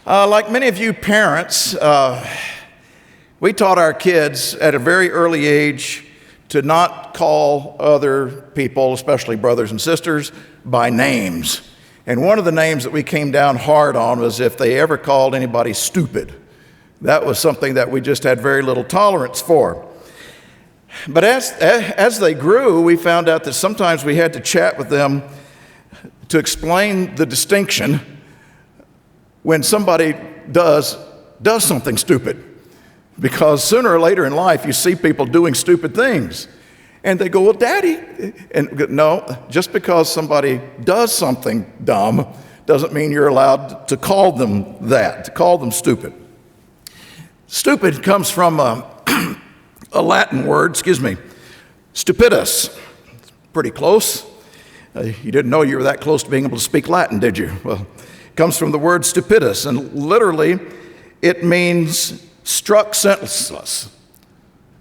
Like many of you parents, we taught our kids at a very early age to not call other people, especially brothers and sisters, by names. And one of the names that we came down hard on was if they ever called anybody stupid. That was something that we just had very little tolerance for. But as they grew, we found out that sometimes we had to chat with them to explain the distinction when somebody does something stupid. Because sooner or later in life, you see people doing stupid things. And they go, well, Daddy, and no, just because somebody does something dumb doesn't mean you're allowed to call them that, to call them stupid. Stupid comes from a Latin word, stupidus. It's pretty close. You didn't know you were that close to being able to speak Latin, did you? Well, it comes from the word stupidus, and literally it means struck senseless.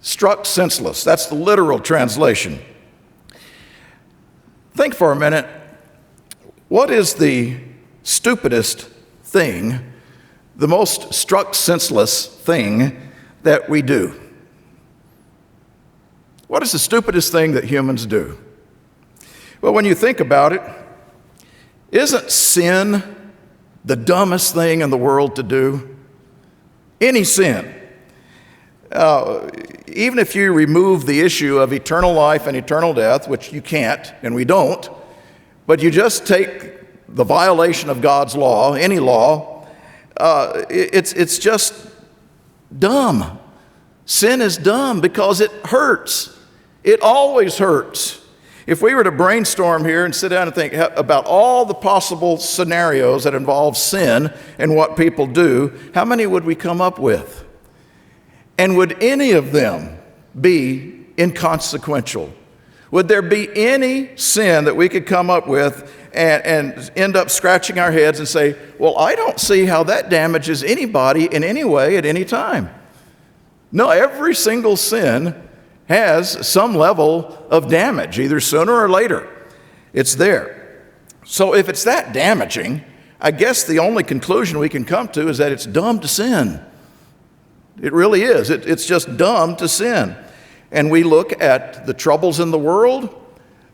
Struck senseless. That's the literal translation. Think for a minute. What is the stupidest thing, the most struck senseless thing that we do? What is the stupidest thing that humans do? Well, when you think about it, isn't sin the dumbest thing in the world to do? Any sin. Even if you remove the issue of eternal life and eternal death, which you can't, and we don't, but you just take the violation of God's law, any law, it's just dumb. Sin is dumb because it hurts. It always hurts. If we were to brainstorm here and sit down and think about all the possible scenarios that involve sin and what people do, how many would we come up with? And would any of them be inconsequential? Would there be any sin that we could come up with and end up scratching our heads and say, well, I don't see how that damages anybody in any way at any time? No, every single sin has some level of damage, either sooner or later. It's there. So if it's that damaging, I guess the only conclusion we can come to is that it's dumb to sin. It really is. It's just dumb to sin. And we look at the troubles in the world.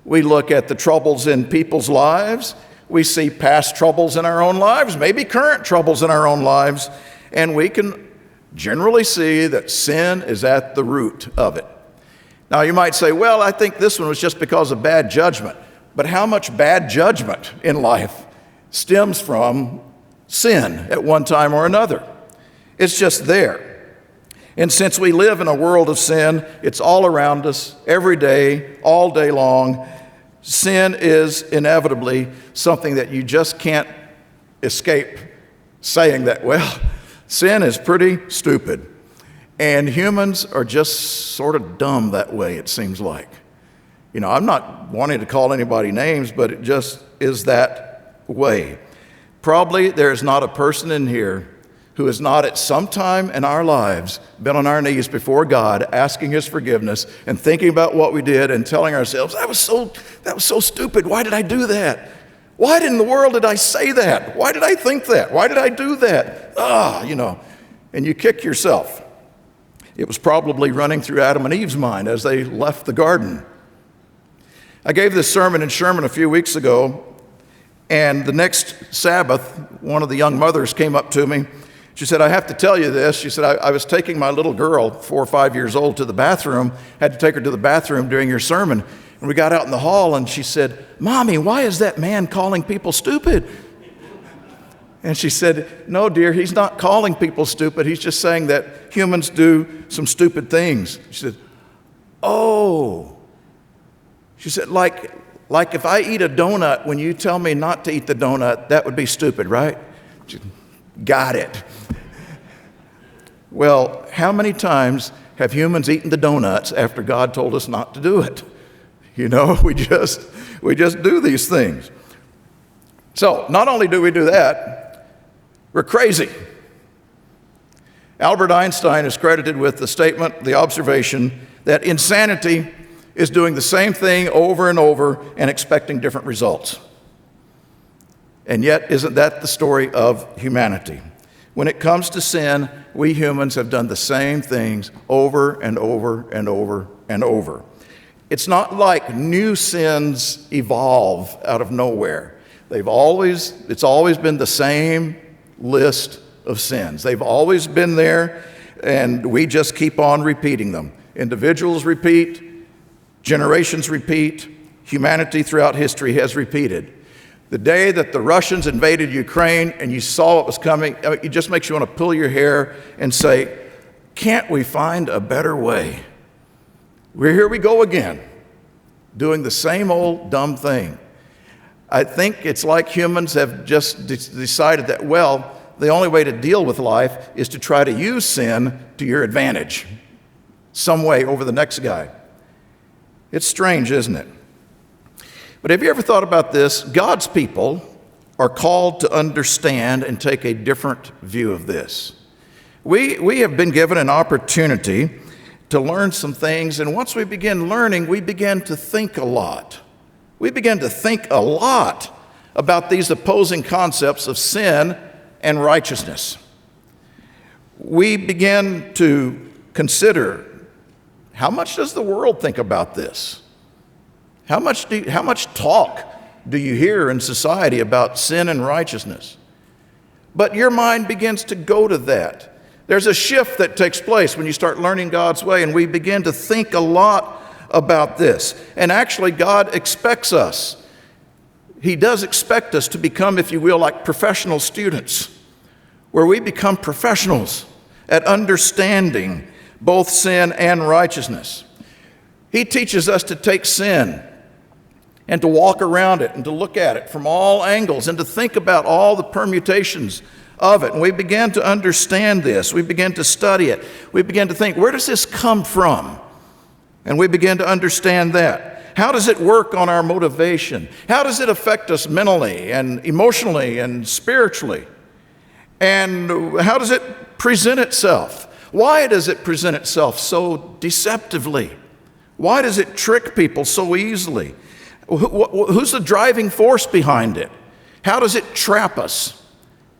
We look at the troubles in people's lives. We see past troubles in our own lives, maybe current troubles in our own lives. And we can generally see that sin is at the root of it. Now, you might say, well, I think this one was just because of bad judgment. But how much bad judgment in life stems from sin at one time or another? It's just there. And since we live in a world of sin, it's all around us, every day, all day long. Sin is inevitably something that you just can't escape saying that, well, sin is pretty stupid. And humans are just sort of dumb that way, it seems like. You know, I'm not wanting to call anybody names, but it just is that way. Probably there's not a person in here who has not at some time in our lives been on our knees before God asking his forgiveness and thinking about what we did and telling ourselves, that was so stupid. Why did I do that? Why in the world did I say that? Why did I think that? Why did I do that? And you kick yourself. It was probably running through Adam and Eve's mind as they left the garden. I gave this sermon in Sherman a few weeks ago, and the next Sabbath, one of the young mothers came up to me. She said, I have to tell you this. She said, I was taking my little girl, 4 or 5 years old, to the bathroom, had to take her to the bathroom during your sermon. And we got out in the hall, and she said, Mommy, why is that man calling people stupid? And she said, no, dear, he's not calling people stupid. He's just saying that humans do some stupid things. She said, oh. She said, like if I eat a donut, when you tell me not to eat the donut, that would be stupid, right? She said, got it. Well, how many times have humans eaten the donuts after God told us not to do it? You know, we just do these things. So not only do we do that, we're crazy. Albert Einstein is credited with the statement, the observation, that insanity is doing the same thing over and over and expecting different results. And yet, isn't that the story of humanity? when it comes to sin, we humans have done the same things over and over and over and over. It's not like new sins evolve out of nowhere. It's always been the same list of sins. They've always been there, and we just keep on repeating them. Individuals repeat, generations repeat, humanity throughout history has repeated. The day that the Russians invaded Ukraine and you saw what was coming, it just makes you want to pull your hair and say, can't we find a better way? Here we go again, doing the same old dumb thing. I think it's like humans have just decided that, well, the only way to deal with life is to try to use sin to your advantage, some way over the next guy. It's strange, isn't it? But have you ever thought about this? God's people are called to understand and take a different view of this. We have been given an opportunity to learn some things, and once we begin learning, we begin to think a lot. We begin to think a lot about these opposing concepts of sin and righteousness. We begin to consider, how much does the world think about this? How much talk do you hear in society about sin and righteousness? But your mind begins to go to that. There's a shift that takes place when you start learning God's way, and we begin to think a lot about this. And actually, God expects us. He does expect us to become, if you will, like professional students, where we become professionals at understanding both sin and righteousness. He teaches us to take sin and to walk around it and to look at it from all angles and to think about all the permutations of it. And we began to understand this. We began to study it. We began to think, where does this come from? And we began to understand that. How does it work on our motivation? How does it affect us mentally and emotionally and spiritually? And how does it present itself? Why does it present itself so deceptively? Why does it trick people so easily? Who's the driving force behind it? How does it trap us?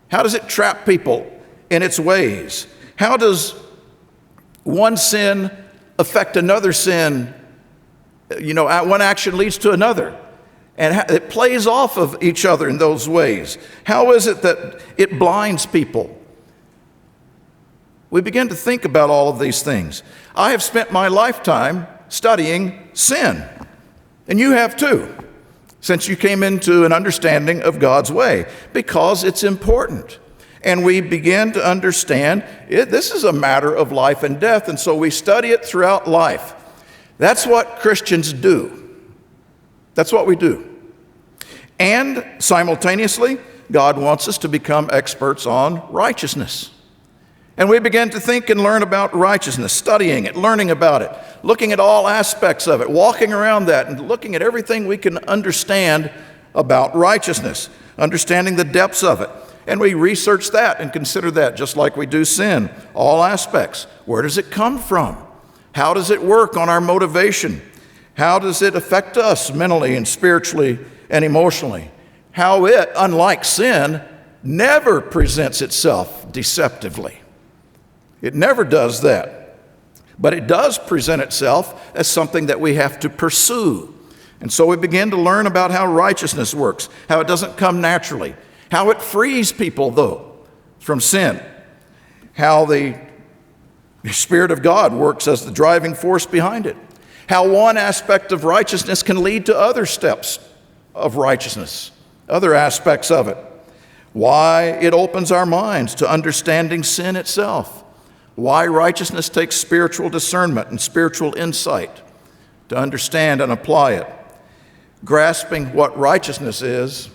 How does it trap people in its ways? How does one sin affect another sin? One action leads to another, and it plays off of each other in those ways. How is it that it blinds people? We begin to think about all of these things. I have spent my lifetime studying sin. And you have too, since you came into an understanding of God's way, because it's important. And we begin to understand this is a matter of life and death, and so we study it throughout life. That's what Christians do. That's what we do. And simultaneously, God wants us to become experts on righteousness. And we begin to think and learn about righteousness, studying it, learning about it, looking at all aspects of it, walking around that and looking at everything we can understand about righteousness, understanding the depths of it. And we research that and consider that just like we do sin, all aspects. Where does it come from? How does it work on our motivation? How does it affect us mentally and spiritually and emotionally? How it, unlike sin, never presents itself deceptively. It never does that. But it does present itself as something that we have to pursue. And so we begin to learn about how righteousness works, how it doesn't come naturally, how it frees people, though, from sin, how the Spirit of God works as the driving force behind it, how one aspect of righteousness can lead to other steps of righteousness, other aspects of it, why it opens our minds to understanding sin itself, why righteousness takes spiritual discernment and spiritual insight to understand and apply it. Grasping what righteousness is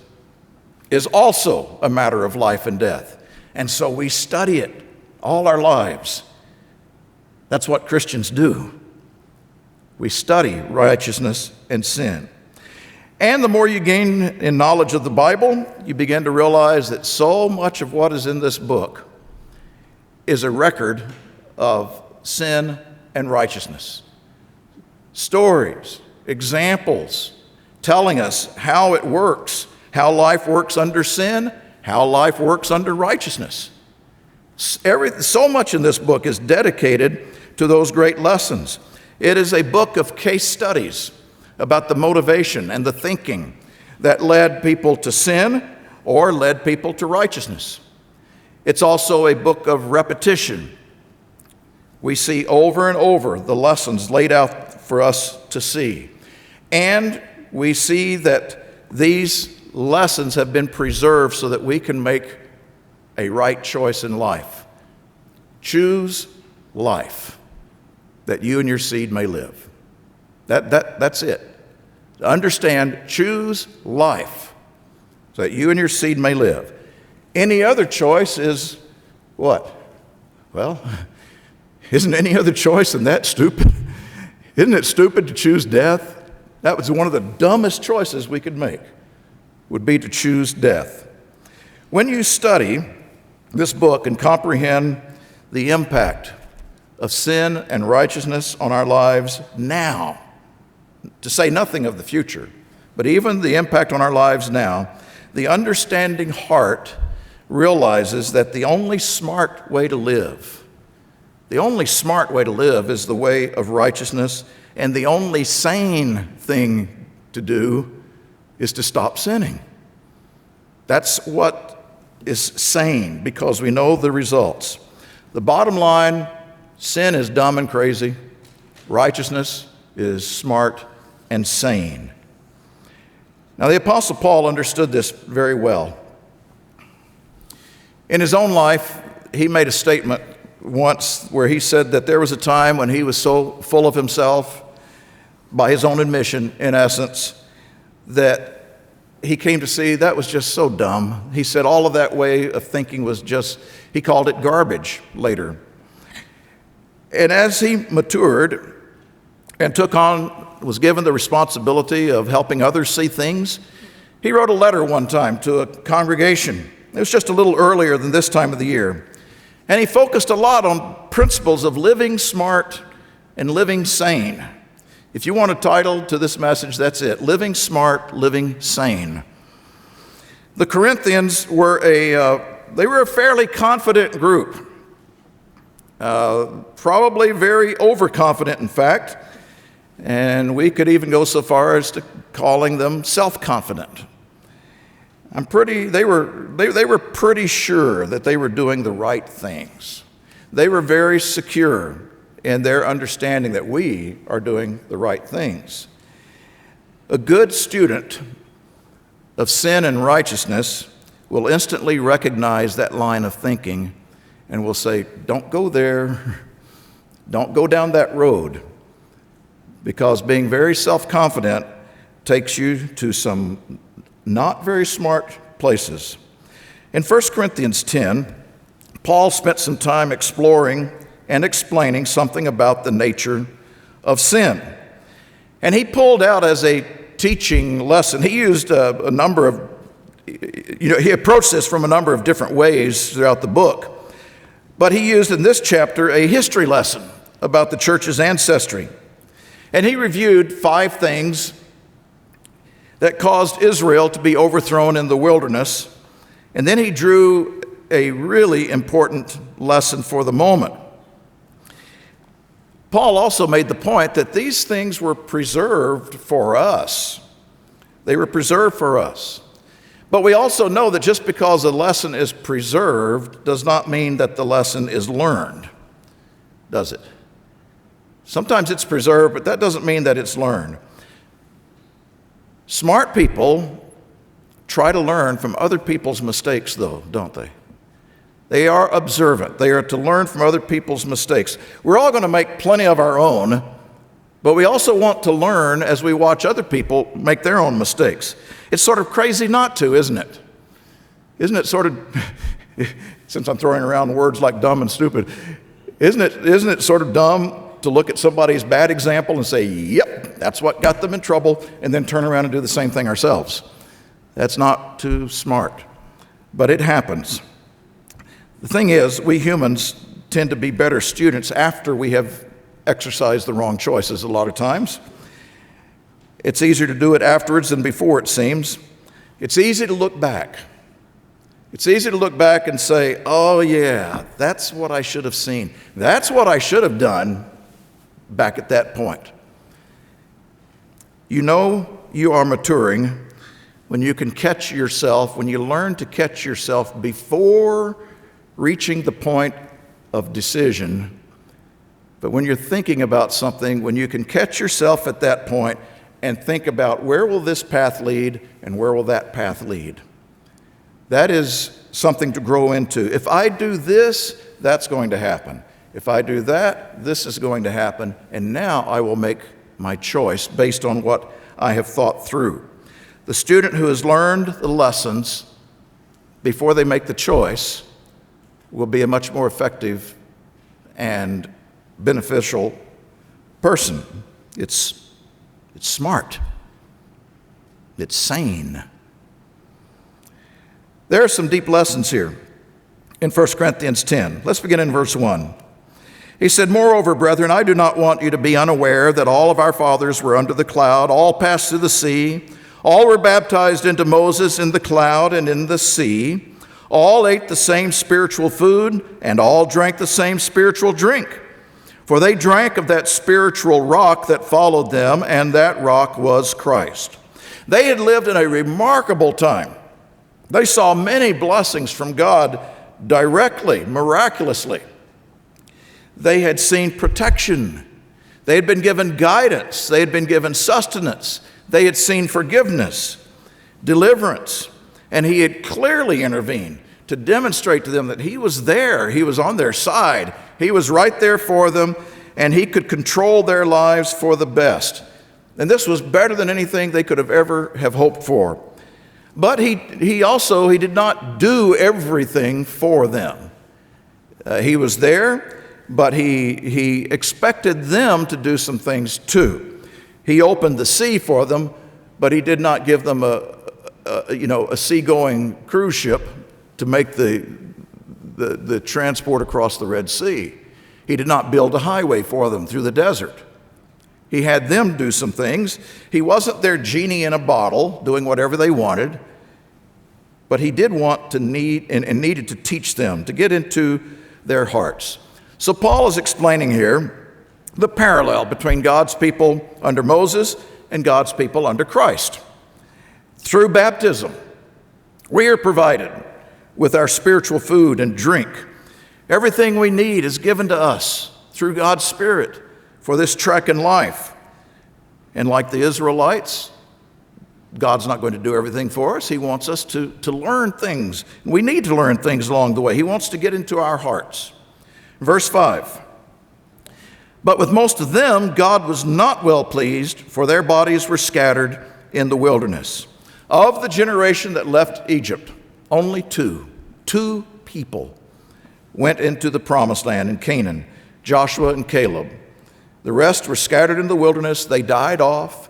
also a matter of life and death. And so we study it all our lives. That's what Christians do. We study righteousness and sin. And the more you gain in knowledge of the Bible, you begin to realize that so much of what is in this book is a record of sin and righteousness. Stories, examples, telling us how it works, how life works under sin, how life works under righteousness. So much in this book is dedicated to those great lessons. It is a book of case studies about the motivation and the thinking that led people to sin or led people to righteousness. It's also a book of repetition. We see over and over the lessons laid out for us to see. And we see that these lessons have been preserved so that we can make a right choice in life. Choose life, that you and your seed may live. That's it. Understand, choose life, so that you and your seed may live. Any other choice is what? Well, isn't any other choice than that stupid? Isn't it stupid to choose death? That was one of the dumbest choices we could make, would be to choose death. When you study this book and comprehend the impact of sin and righteousness on our lives now, to say nothing of the future, but even the impact on our lives now, the understanding heart realizes that the only smart way to live is the way of righteousness, and the only sane thing to do is to stop sinning. That's what is sane, because we know the results. The bottom line, sin is dumb and crazy. Righteousness is smart and sane. Now, the Apostle Paul understood this very well. In his own life, he made a statement once where he said that there was a time when he was so full of himself, by his own admission, in essence, that he came to see that was just so dumb. He said all of that way of thinking was just, he called it garbage later. And as he matured and was given the responsibility of helping others see things, he wrote a letter one time to a congregation. It was just a little earlier than this time of the year. And he focused a lot on principles of living smart and living sane. If you want a title to this message, that's it. Living smart, living sane. The Corinthians were a fairly confident group. Probably very overconfident, in fact. And we could even go so far as to calling them self-confident. They were pretty sure that they were doing the right things. They were very secure in their understanding that we are doing the right things. A good student of sin and righteousness will instantly recognize that line of thinking and will say, don't go there, don't go down that road, because being very self-confident takes you to some not very smart places. In 1 Corinthians 10, Paul spent some time exploring and explaining something about the nature of sin. And he pulled out as a teaching lesson, he used a number of, he approached this from a number of different ways throughout the book. But he used in this chapter a history lesson about the church's ancestry. And he reviewed 5 things that caused Israel to be overthrown in the wilderness. And then he drew a really important lesson for the moment. Paul also made the point that these things were preserved for us. They were preserved for us. But we also know that just because a lesson is preserved does not mean that the lesson is learned, does it? Sometimes it's preserved, but that doesn't mean that it's learned. Smart people try to learn from other people's mistakes, though, don't they? They are observant. They are to learn from other people's mistakes. We're all going to make plenty of our own, but we also want to learn as we watch other people make their own mistakes. It's sort of crazy not to, isn't it? Isn't it sort of, since I'm throwing around words like dumb and stupid, isn't it sort of dumb to look at somebody's bad example and say, yep, that's what got them in trouble, and then turn around and do the same thing ourselves? That's not too smart, but it happens. The thing is, we humans tend to be better students after we have exercised the wrong choices a lot of times. It's easier to do it afterwards than before, it seems. It's easy to look back. It's easy to look back and say, oh yeah, that's what I should have seen. That's what I should have done back at that point. You know you are maturing when you can catch yourself, when you learn to catch yourself before reaching the point of decision. But when you're thinking about something, when you can catch yourself at that point and think about where will this path lead and where will that path lead. That is something to grow into. If I do this, that's going to happen. If I do that, this is going to happen. And now I will make my choice based on what I have thought through. The student who has learned the lessons before they make the choice will be a much more effective and beneficial person. It's smart. It's sane. There are some deep lessons here in 1 Corinthians 10. Let's begin in verse 1. He said, "Moreover, brethren, I do not want you to be unaware that all of our fathers were under the cloud, all passed through the sea, all were baptized into Moses in the cloud and in the sea, all ate the same spiritual food, and all drank the same spiritual drink. For they drank of that spiritual rock that followed them, and that rock was Christ." They had lived in a remarkable time. They saw many blessings from God directly, miraculously. They had seen protection. They had been given guidance. They had been given sustenance. They had seen forgiveness, deliverance, and he had clearly intervened to demonstrate to them that he was there. He was on their side. He was right there for them, and he could control their lives for the best. And this was better than anything they could have ever have hoped for. But he did not do everything for them. He was there, but he expected them to do some things too. He opened the sea for them, but he did not give them a seagoing cruise ship to make the transport across the Red Sea. He did not build a highway for them through the desert. He had them do some things. He wasn't their genie in a bottle doing whatever they wanted, but he did want to needed to teach them, to get into their hearts. So Paul is explaining here the parallel between God's people under Moses and God's people under Christ. Through baptism, we are provided with our spiritual food and drink. Everything we need is given to us through God's Spirit for this trek in life. And like the Israelites, God's not going to do everything for us. He wants us to learn things. We need to learn things along the way. He wants to get into our hearts. Verse 5. "But with most of them, God was not well pleased, for their bodies were scattered in the wilderness. Of the generation that left Egypt, only two people went into the promised land in Canaan, Joshua and Caleb. The rest were scattered in the wilderness. They died off.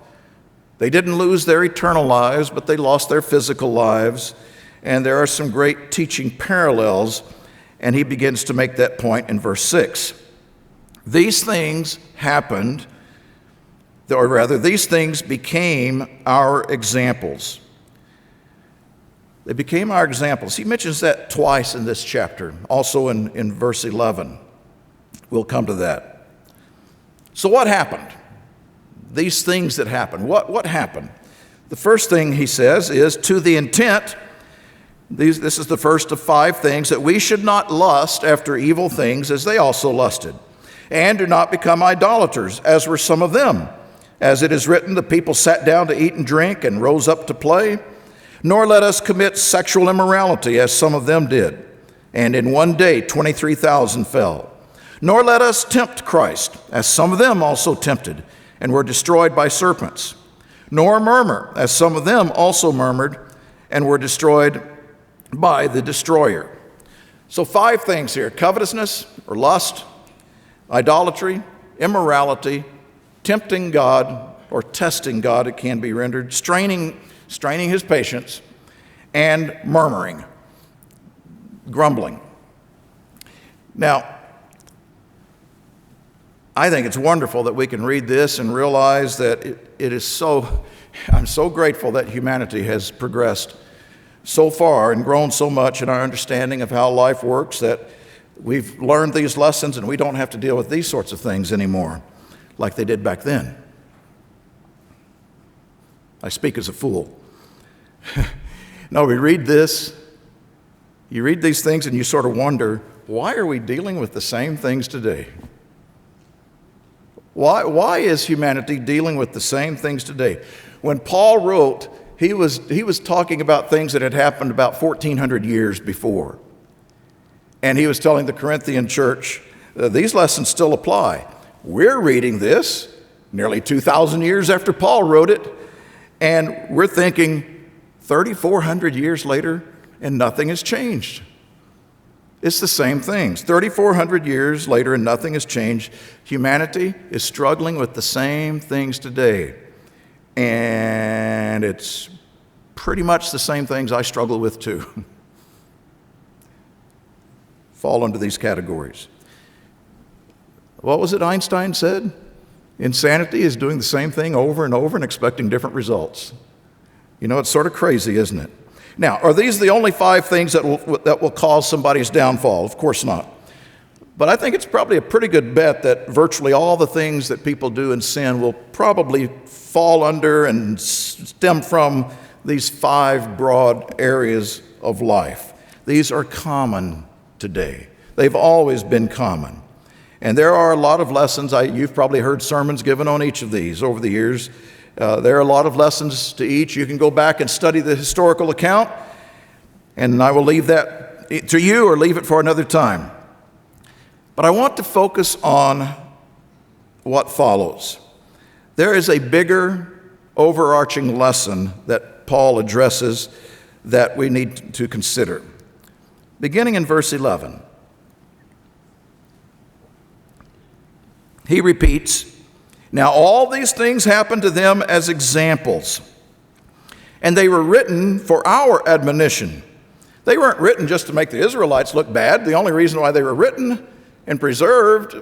They didn't lose their eternal lives, but they lost their physical lives. And there are some great teaching parallels, and he begins to make that point in verse 6. These things happened, or rather, these things became our examples. They became our examples. He mentions that twice in this chapter, also in verse 11. We'll come to that. So what happened? These things that happened. What happened? The first thing he says is to the intent, this is the first of 5 things, that we should not lust after evil things as they also lusted, and do not become idolaters, as were some of them. As it is written, the people sat down to eat and drink and rose up to play. Nor let us commit sexual immorality, as some of them did. And in one day 23,000 fell. Nor let us tempt Christ, as some of them also tempted, and were destroyed by serpents. Nor murmur, as some of them also murmured, and were destroyed by the destroyer. So 5 things here: covetousness or lust, idolatry, immorality, tempting God, or testing God, it can be rendered, straining his patience, and murmuring, grumbling. Now, I think it's wonderful that we can read this and realize that I'm so grateful that humanity has progressed so far and grown so much in our understanding of how life works that we've learned these lessons and we don't have to deal with these sorts of things anymore like they did back then. I speak as a fool. No, we read this, you read these things and you sort of wonder, why are we dealing with the same things today? Why is humanity dealing with the same things today? When Paul wrote, he was talking about things that had happened about 1,400 years before. And he was telling the Corinthian church, these lessons still apply. We're reading this nearly 2,000 years after Paul wrote it, and we're thinking 3,400 years later, and nothing has changed. It's the same things. 3,400 years later and nothing has changed. Humanity is struggling with the same things today. And it's pretty much the same things I struggle with too. Fall into these categories. What was it Einstein said? Insanity is doing the same thing over and over and expecting different results. You know, it's sort of crazy, isn't it? Now, are these the only 5 things that will cause somebody's downfall? Of course not. But I think it's probably a pretty good bet that virtually all the things that people do in sin will probably fall under and stem from these 5 broad areas of life. These are common today. They've always been common. And there are a lot of lessons. You've probably heard sermons given on each of these over the years. There are a lot of lessons to each. You can go back and study the historical account, and I will leave that to you or leave it for another time. But I want to focus on what follows. There is a bigger, overarching lesson that Paul addresses that we need to consider. Beginning in verse 11, he repeats, "Now all these things happened to them as examples, and they were written for our admonition." They weren't written just to make the Israelites look bad. The only reason why they were written and preserved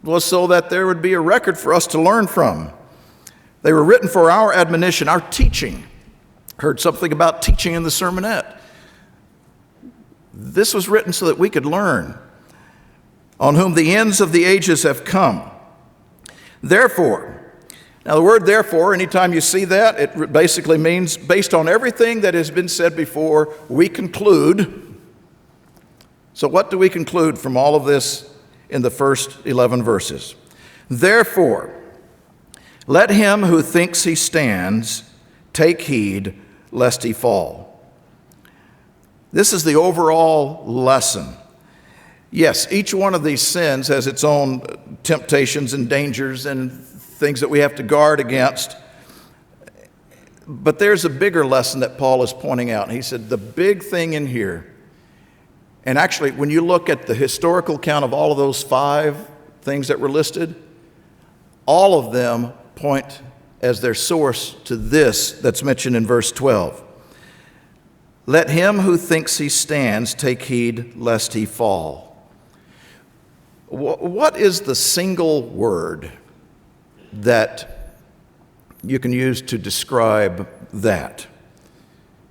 was so that there would be a record for us to learn from. They were written for our admonition, our teaching. Heard something about teaching in the sermonette. This was written so that we could learn, on whom the ends of the ages have come. Therefore, now the word therefore, anytime you see that, it basically means based on everything that has been said before, we conclude. So what do we conclude from all of this in the first 11 verses? Therefore, let him who thinks he stands take heed lest he fall. This is the overall lesson. Yes, each one of these sins has its own temptations and dangers and things that we have to guard against. But there's a bigger lesson that Paul is pointing out. He said the big thing in here, and actually when you look at the historical count of all of those 5 things that were listed, all of them point as their source to this that's mentioned in verse 12. Let him who thinks he stands take heed lest he fall. What is the single word that you can use to describe that?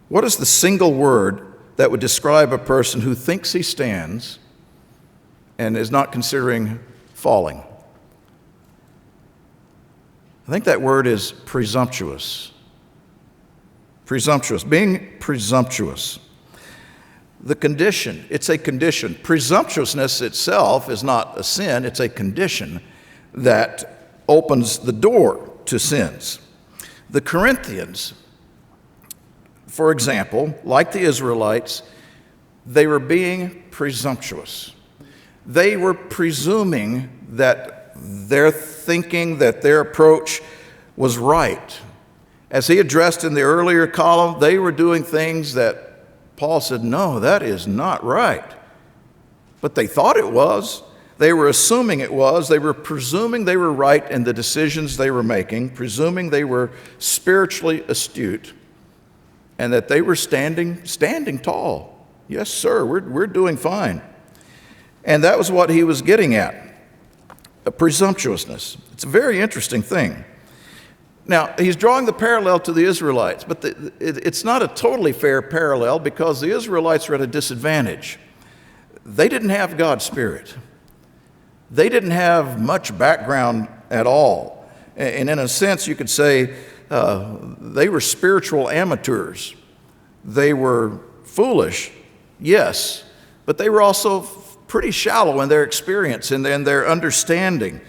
What is the single word that would describe a person who thinks he stands and is not considering falling? I think that word is presumptuous. Presumptuous, being presumptuous. The condition, it's a condition. Presumptuousness itself is not a sin, it's a condition that opens the door to sins. The Corinthians, for example, like the Israelites, they were being presumptuous. They were presuming that their thinking, that their approach was right. As he addressed in the earlier column, they were doing things that Paul said, no, that is not right. But they thought it was. They were assuming it was. They were presuming they were right in the decisions they were making, presuming they were spiritually astute, and that they were standing tall. Yes, sir, we're doing fine. And that was what he was getting at, a presumptuousness. It's a very interesting thing. Now, he's drawing the parallel to the Israelites, but it's not a totally fair parallel because the Israelites were at a disadvantage. They didn't have God's Spirit. They didn't have much background at all. And in a sense, you could say they were spiritual amateurs. They were foolish, yes, but they were also pretty shallow in their experience and in their understanding.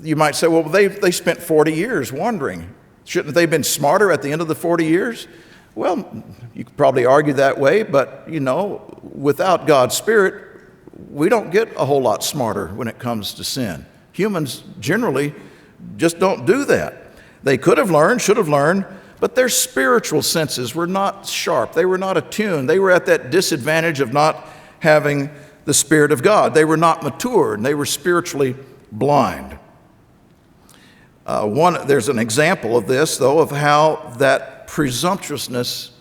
You might say, well, they spent 40 years wandering. Shouldn't they have been smarter at the end of the 40 years? Well, you could probably argue that way, but, without God's Spirit, we don't get a whole lot smarter when it comes to sin. Humans generally just don't do that. They could have learned, should have learned, but their spiritual senses were not sharp. They were not attuned. They were at that disadvantage of not having the Spirit of God. They were not mature, and they were spiritually blind. There's an example of this, though, of how that presumptuousness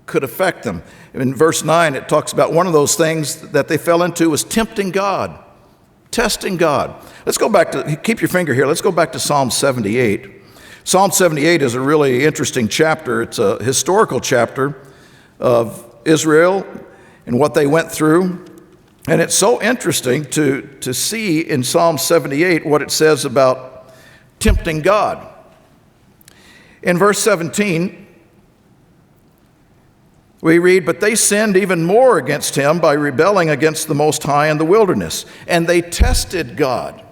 could affect them. In verse 9, it talks about one of those things that they fell into was tempting God, testing God. Let's go back to, keep your finger here, let's go back to Psalm 78. Psalm 78 is a really interesting chapter. It's a historical chapter of Israel and what they went through. And it's so interesting to see in Psalm 78 what it says about tempting God. In verse 17, we read, "But they sinned even more against him by rebelling against the Most High in the wilderness. And they tested God."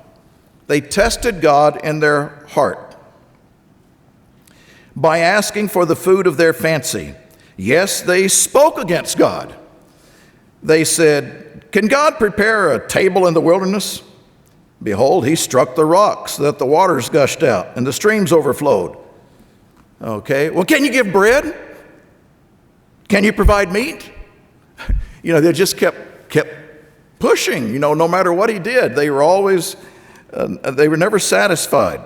They tested God in their heart by asking for the food of their fancy. Yes, they spoke against God. They said, "Can God prepare a table in the wilderness? Behold, he struck the rocks so that the waters gushed out and the streams overflowed." Okay, well, can you give bread? Can you provide meat? They just kept pushing, no matter what he did. They were never satisfied.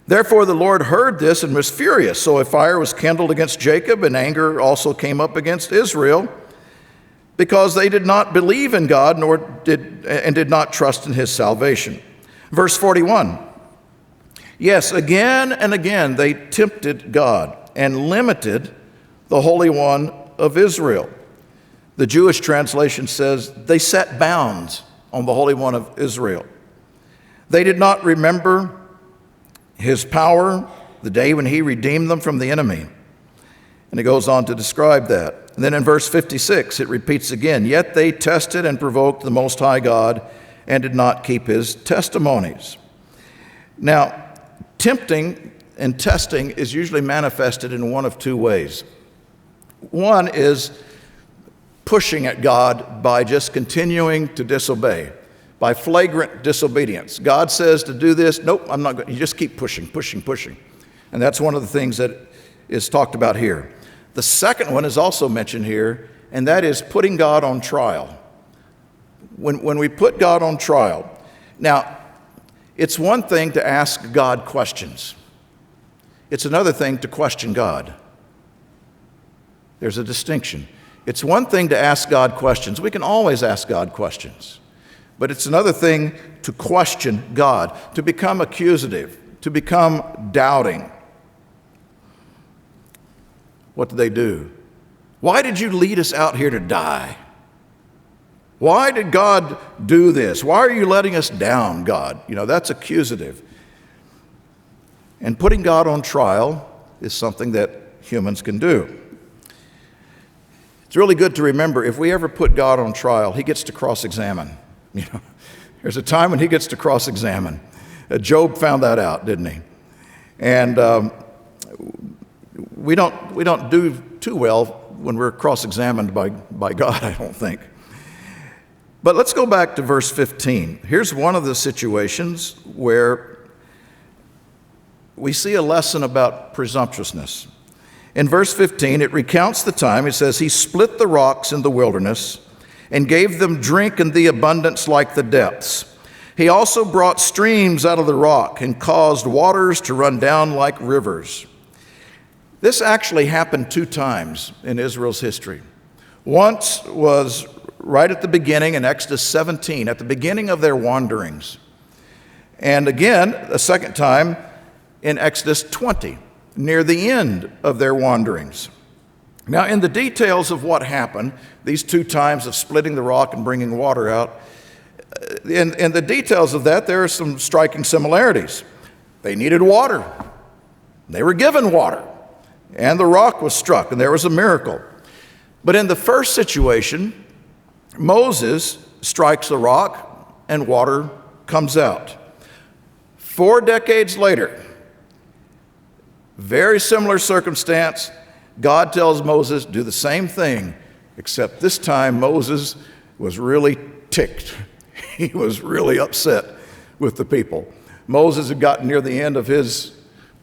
Therefore the Lord heard this and was furious. So a fire was kindled against Jacob, and anger also came up against Israel, because they did not believe in God and did not trust in his salvation. Verse 41. Yes, again and again they tempted God and limited the Holy One of Israel. The Jewish translation says they set bounds on the Holy One of Israel. They did not remember his power, the day when he redeemed them from the enemy. And it goes on to describe that. And then in verse 56, it repeats again, "Yet they tested and provoked the Most High God and did not keep his testimonies." Now, tempting and testing is usually manifested in one of two ways. One is pushing at God by just continuing to disobey, by flagrant disobedience. God says to do this, nope, I'm not going. You just keep pushing. And that's one of the things that is talked about here. The second one is also mentioned here, and that is putting God on trial. When we put God on trial, now, it's one thing to ask God questions. It's another thing to question God. There's a distinction. It's one thing to ask God questions. We can always ask God questions. But it's another thing to question God, to become accusative, to become doubting. What did they do? Why did you lead us out here to die? Why did God do this? Why are you letting us down, God? That's accusative. And putting God on trial is something that humans can do. It's really good to remember, if we ever put God on trial, he gets to cross-examine. There's a time when he gets to cross-examine. Job found that out, didn't he? And we don't do too well when we're cross-examined by God, I don't think. But let's go back to verse 15. Here's one of the situations where we see a lesson about presumptuousness. In verse 15, it recounts the time. It says, "He split the rocks in the wilderness and gave them drink in the abundance like the depths. He also brought streams out of the rock and caused waters to run down like rivers." This actually happened 2 times in Israel's history. Once was right at the beginning in Exodus 17, at the beginning of their wanderings. And again, a second time in Exodus 20, near the end of their wanderings. Now, in the details of what happened, these two times of splitting the rock and bringing water out, in the details of that, there are some striking similarities. They needed water. They were given water. And the rock was struck, and there was a miracle. But in the first situation, Moses strikes the rock, and water comes out. 4 decades later, very similar circumstance, God tells Moses, do the same thing, except this time Moses was really ticked. He was really upset with the people. Moses had gotten near the end of his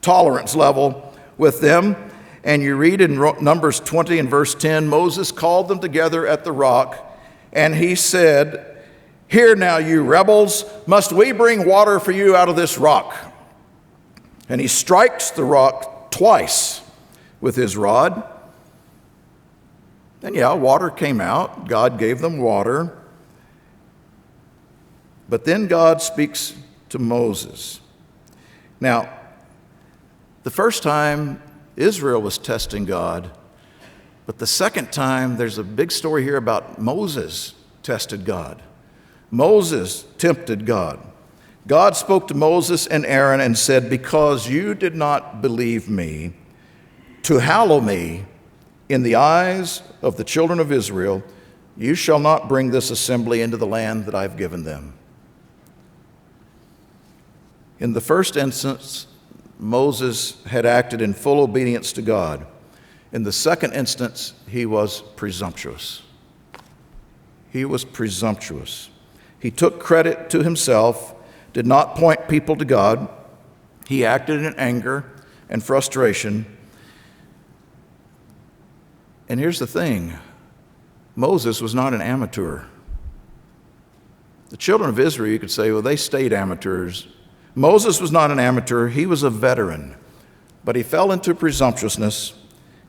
tolerance level with them, and you read in Numbers 20 and verse 10, Moses called them together at the rock, and he said, "Hear now, you rebels, must we bring water for you out of this rock?" And he strikes the rock twice with his rod. And water came out. God gave them water. But then God speaks to Moses. Now, the first time Israel was testing God, but the second time there's a big story here about Moses tested God. Moses tempted God. God spoke to Moses and Aaron and said, "Because you did not believe me, to hallow me in the eyes of the children of Israel, you shall not bring this assembly into the land that I've given them." In the first instance, Moses had acted in full obedience to God. In the second instance, he was presumptuous. He was presumptuous. He took credit to himself, did not point people to God. He acted in anger and frustration. And here's the thing, Moses was not an amateur. The children of Israel, you could say, well, they stayed amateurs. Moses was not an amateur, he was a veteran. But he fell into presumptuousness,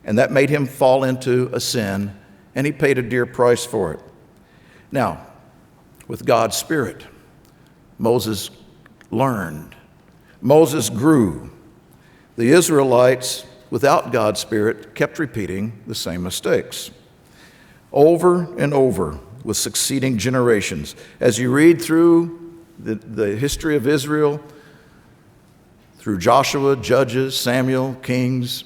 and that made him fall into a sin, and he paid a dear price for it. Now, with God's Spirit, Moses learned. Moses grew. The Israelites, without God's Spirit, kept repeating the same mistakes over and over with succeeding generations. As you read through the history of Israel, through Joshua, Judges, Samuel, Kings,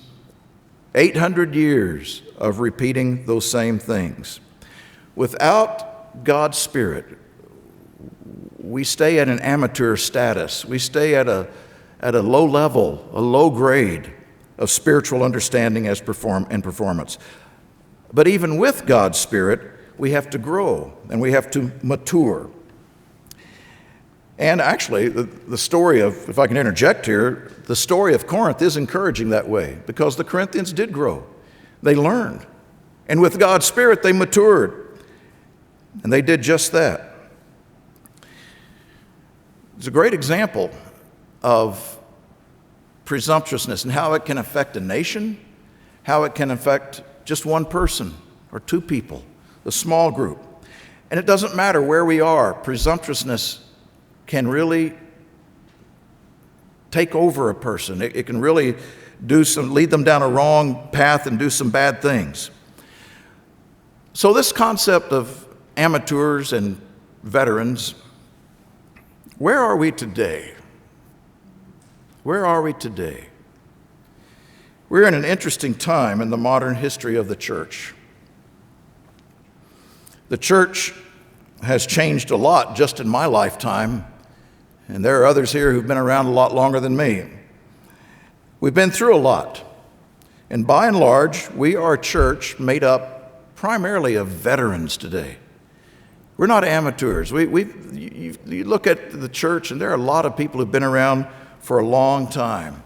800 years of repeating those same things. Without God's Spirit, we stay at an amateur status. We stay at a low level, a low grade of spiritual understanding and performance. But even with God's Spirit, we have to grow and we have to mature. And actually, the story of, if I can interject here, the story of Corinth is encouraging that way because the Corinthians did grow. They learned. And with God's Spirit, they matured. And they did just that. It's a great example of presumptuousness and how it can affect a nation, how it can affect just one person or two people, a small group. And it doesn't matter where we are, presumptuousness can really take over a person. It can really lead them down a wrong path and do some bad things. So this concept of amateurs and veterans, where are we today? Where are we today? We're in an interesting time in the modern history of the church. The church has changed a lot just in my lifetime, and there are others here who've been around a lot longer than me. We've been through a lot, and by and large, we are a church made up primarily of veterans today. We're not amateurs. You look at the church, and there are a lot of people who've been around for a long time.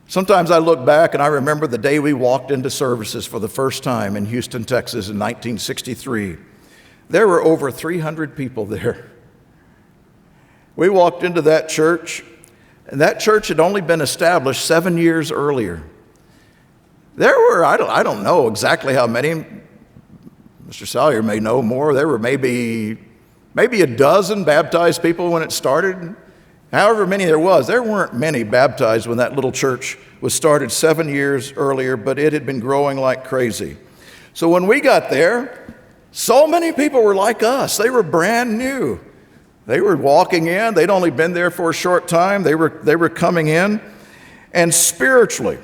Sometimes I look back and I remember the day we walked into services for the first time in Houston, Texas in 1963. There were over 300 people there. We walked into that church, and that church had only been established 7 years earlier. There were, I don't know exactly how many, Mr. Salyer may know more, there were maybe a dozen baptized people when it started. However many there weren't many baptized when that little church was started 7 years earlier, but it had been growing like crazy. So when we got there, so many people were like us. They were brand new. They were walking in. They'd only been there for a short time. They were coming in. And spiritually,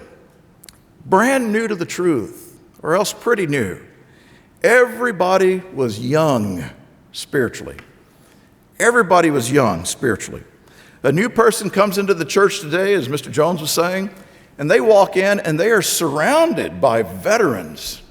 brand new to the truth, or else pretty new. Everybody was young spiritually. Everybody was young spiritually. A new person comes into the church today, as Mr. Jones was saying, and they walk in and they are surrounded by veterans.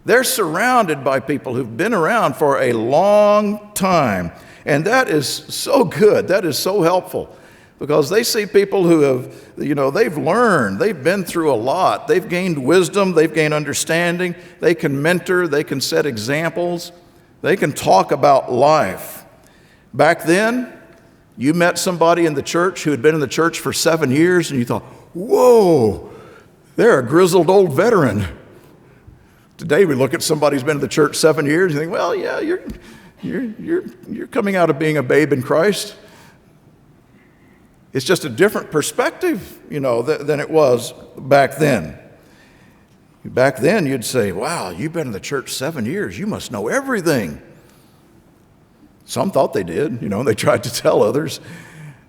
They're surrounded by people who've been around for a long time. And that is so good. That is so helpful, because they see people who have, they've learned, they've been through a lot. They've gained wisdom, they've gained understanding. They can mentor, they can set examples, they can talk about life. Back then, you met somebody in the church who had been in the church for 7 years, and you thought, whoa, they're a grizzled old veteran. Today, we look at somebody who's been in the church 7 years and think, well, yeah, you're coming out of being a babe in Christ. It's just a different perspective, than it was back then. Back then, you'd say, wow, you've been in the church 7 years. You must know everything. Some thought they did. They tried to tell others.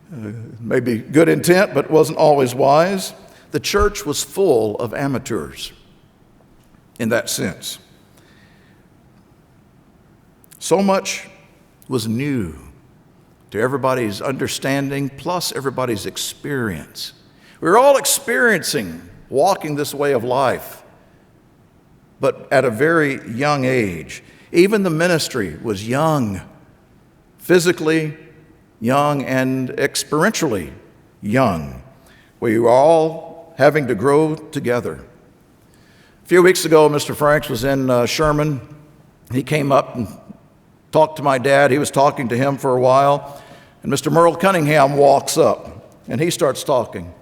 Maybe good intent, but wasn't always wise. The church was full of amateurs in that sense. So much was new to everybody's understanding, plus everybody's experience. We were all experiencing walking this way of life, but at a very young age. Even the ministry was young, physically young and experientially young. We were all having to grow together. A few weeks ago, Mr. Franks was in Sherman. He came up and talked to my dad. He was talking to him for a while. And Mr. Merle Cunningham walks up, and he starts talking.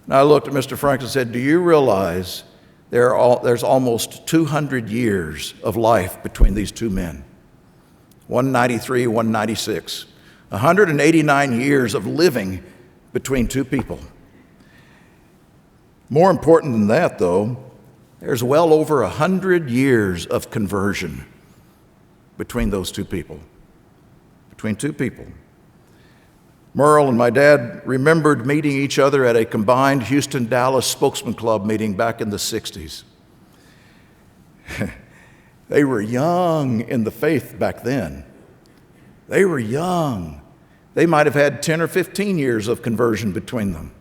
And I looked at Mr. Franks and said, do you realize there's almost 200 years of life between these two men? 193, 196. 189 years of living between two people. More important than that, though, there's well over 100 years of conversion between those two people. Between two people. Merle and my dad remembered meeting each other at a combined Houston-Dallas Spokesman Club meeting back in the 60s. They were young in the faith back then. They were young. They might have had 10 or 15 years of conversion between them.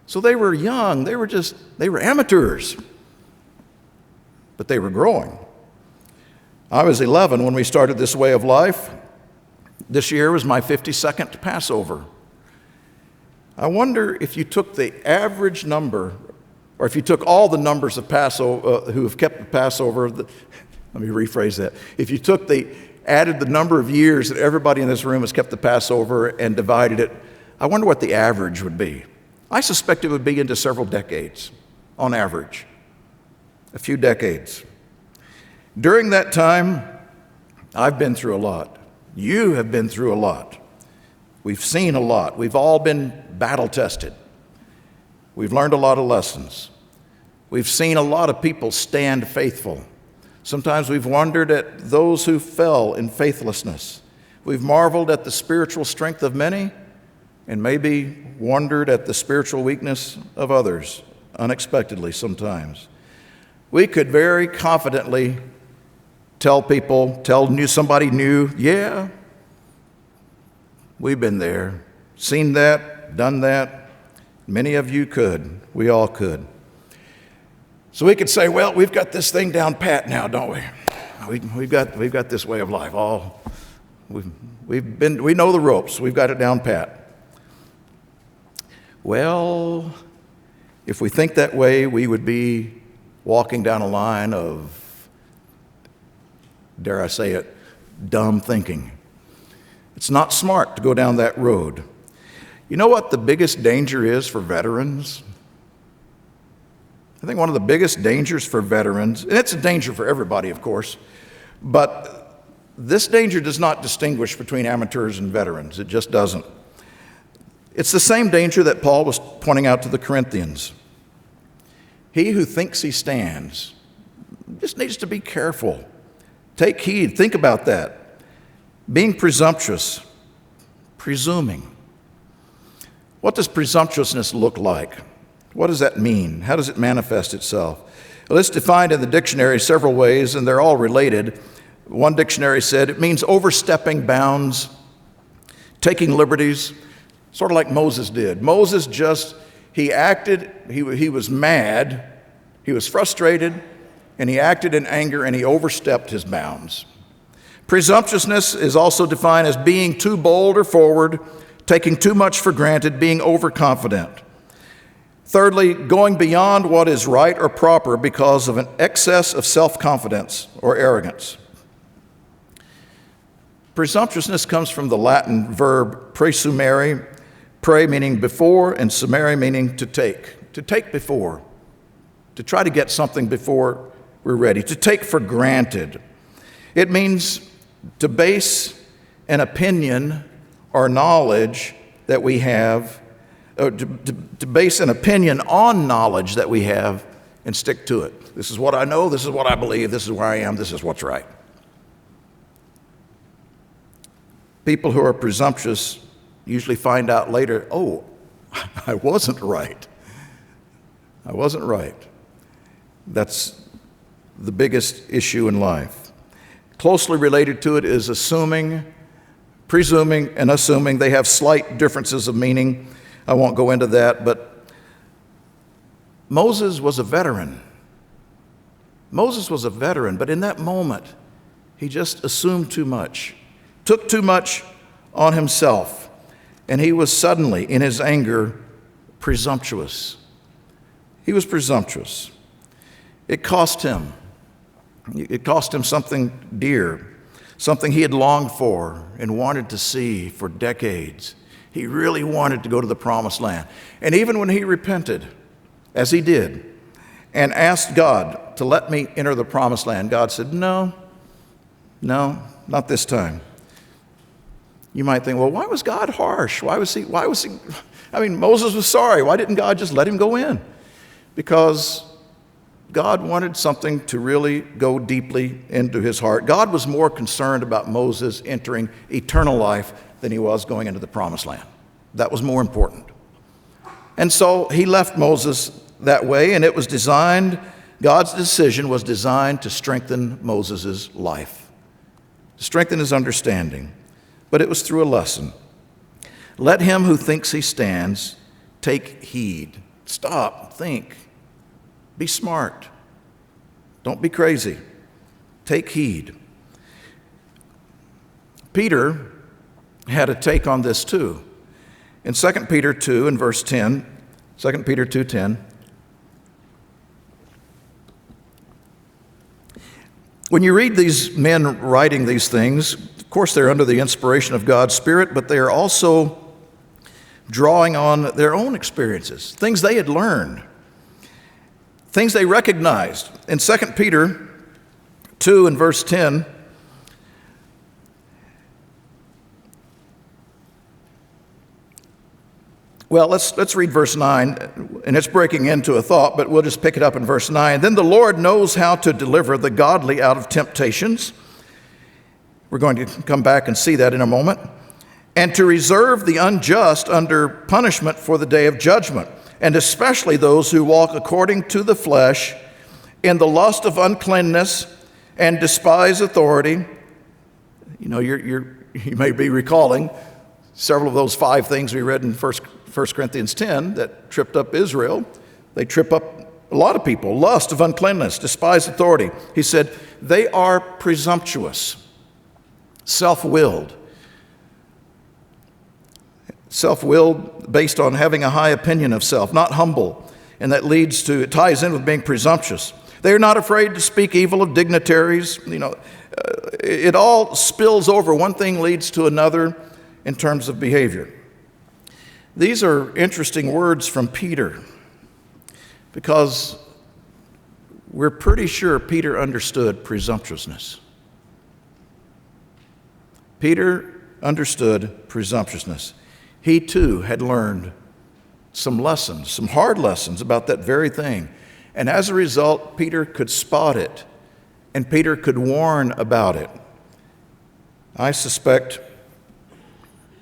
So they were young. They were amateurs. But they were growing. I was 11 when we started this way of life. This year was my 52nd Passover. I wonder if you took the average number, or if you took all the numbers of Passover who have kept the Passover. Let me rephrase that. If you added the number of years that everybody in this room has kept the Passover and divided it, I wonder what the average would be. I suspect it would be into several decades, on average. A few decades. During that time, I've been through a lot. You have been through a lot. We've seen a lot. We've all been battle tested. We've learned a lot of lessons. We've seen a lot of people stand faithful. Sometimes we've wondered at those who fell in faithlessness. We've marveled at the spiritual strength of many, and maybe wondered at the spiritual weakness of others, unexpectedly sometimes. We could very confidently tell somebody new, yeah, we've been there, seen that, done that. Many of you could. We all could. So we could say, well, we've got this thing down pat now, don't we? We've got this way of life. We know the ropes. We've got it down pat. Well, if we think that way, we would be walking down a line of, dare I say it, dumb thinking. It's not smart to go down that road. You know what the biggest danger is for veterans? I think one of the biggest dangers for veterans, and it's a danger for everybody, of course, but this danger does not distinguish between amateurs and veterans. It just doesn't. It's the same danger that Paul was pointing out to the Corinthians. He who thinks he stands just needs to be careful. Take heed. Think about that. Being presumptuous, presuming. What does presumptuousness look like? What does that mean? How does it manifest itself? Well, it's defined in the dictionary several ways, and they're all related. One dictionary said it means overstepping bounds, taking liberties, sort of like Moses did. Moses he acted, he was mad, he was frustrated, and he acted in anger, and he overstepped his bounds. Presumptuousness is also defined as being too bold or forward, taking too much for granted, being overconfident. Thirdly, going beyond what is right or proper because of an excess of self-confidence or arrogance. Presumptuousness comes from the Latin verb presumere, pre meaning before, and sumere meaning to take before, to try to get something before we're ready, to take for granted. It means to base an opinion or knowledge that we have, or to base an opinion on knowledge that we have and stick to it. This is what I know, this is what I believe, this is where I am, this is what's right. People who are presumptuous usually find out later, oh, I wasn't right. I wasn't right. That's the biggest issue in life. Closely related to it is assuming, presuming, and assuming. They have slight differences of meaning. I won't go into that, but Moses was a veteran. Moses was a veteran, but in that moment, he just assumed too much, took too much on himself, and he was suddenly, in his anger, presumptuous. He was presumptuous. It cost him. It cost him something dear, something he had longed for and wanted to see for decades. He really wanted to go to the promised land. And even when he repented, as he did, and asked God to let me enter the promised land, God said, no, not this time. You might think, well, why was God harsh? Why was he, Moses was sorry. Why didn't God just let him go in? Because God wanted something to really go deeply into his heart. God was more concerned about Moses entering eternal life than he was going into the promised land. That was more important. And so he left Moses that way, and it was designed, God's decision was designed to strengthen Moses' life, to strengthen his understanding. But it was through a lesson. Let him who thinks he stands take heed. Stop, think. Be smart. Don't be crazy. Take heed. Peter had a take on this too. In 2 Peter 2 and verse 10, 2 Peter 2:10, when you read these men writing these things, of course they're under the inspiration of God's Spirit, but they are also drawing on their own experiences, things they had learned, things they recognized. In 2 Peter 2 and verse 10, well, let's read verse 9, and it's breaking into a thought, but we'll just pick it up in verse 9. Then the Lord knows how to deliver the godly out of temptations. We're going to come back and see that in a moment. And to reserve the unjust under punishment for the day of judgment, and especially those who walk according to the flesh in the lust of uncleanness and despise authority. You know, you may be recalling several of those 5 things we read in 1 Corinthians 10 that tripped up Israel. They trip up a lot of people. Lust of uncleanness, despise authority. He said, they are presumptuous, self-willed. Self-willed based on having a high opinion of self, not humble. And that it ties in with being presumptuous. They are not afraid to speak evil of dignitaries. It all spills over. One thing leads to another in terms of behavior. These are interesting words from Peter because we're pretty sure Peter understood presumptuousness. Peter understood presumptuousness. He too had learned some lessons, some hard lessons about that very thing. And as a result, Peter could spot it, and Peter could warn about it. I suspect,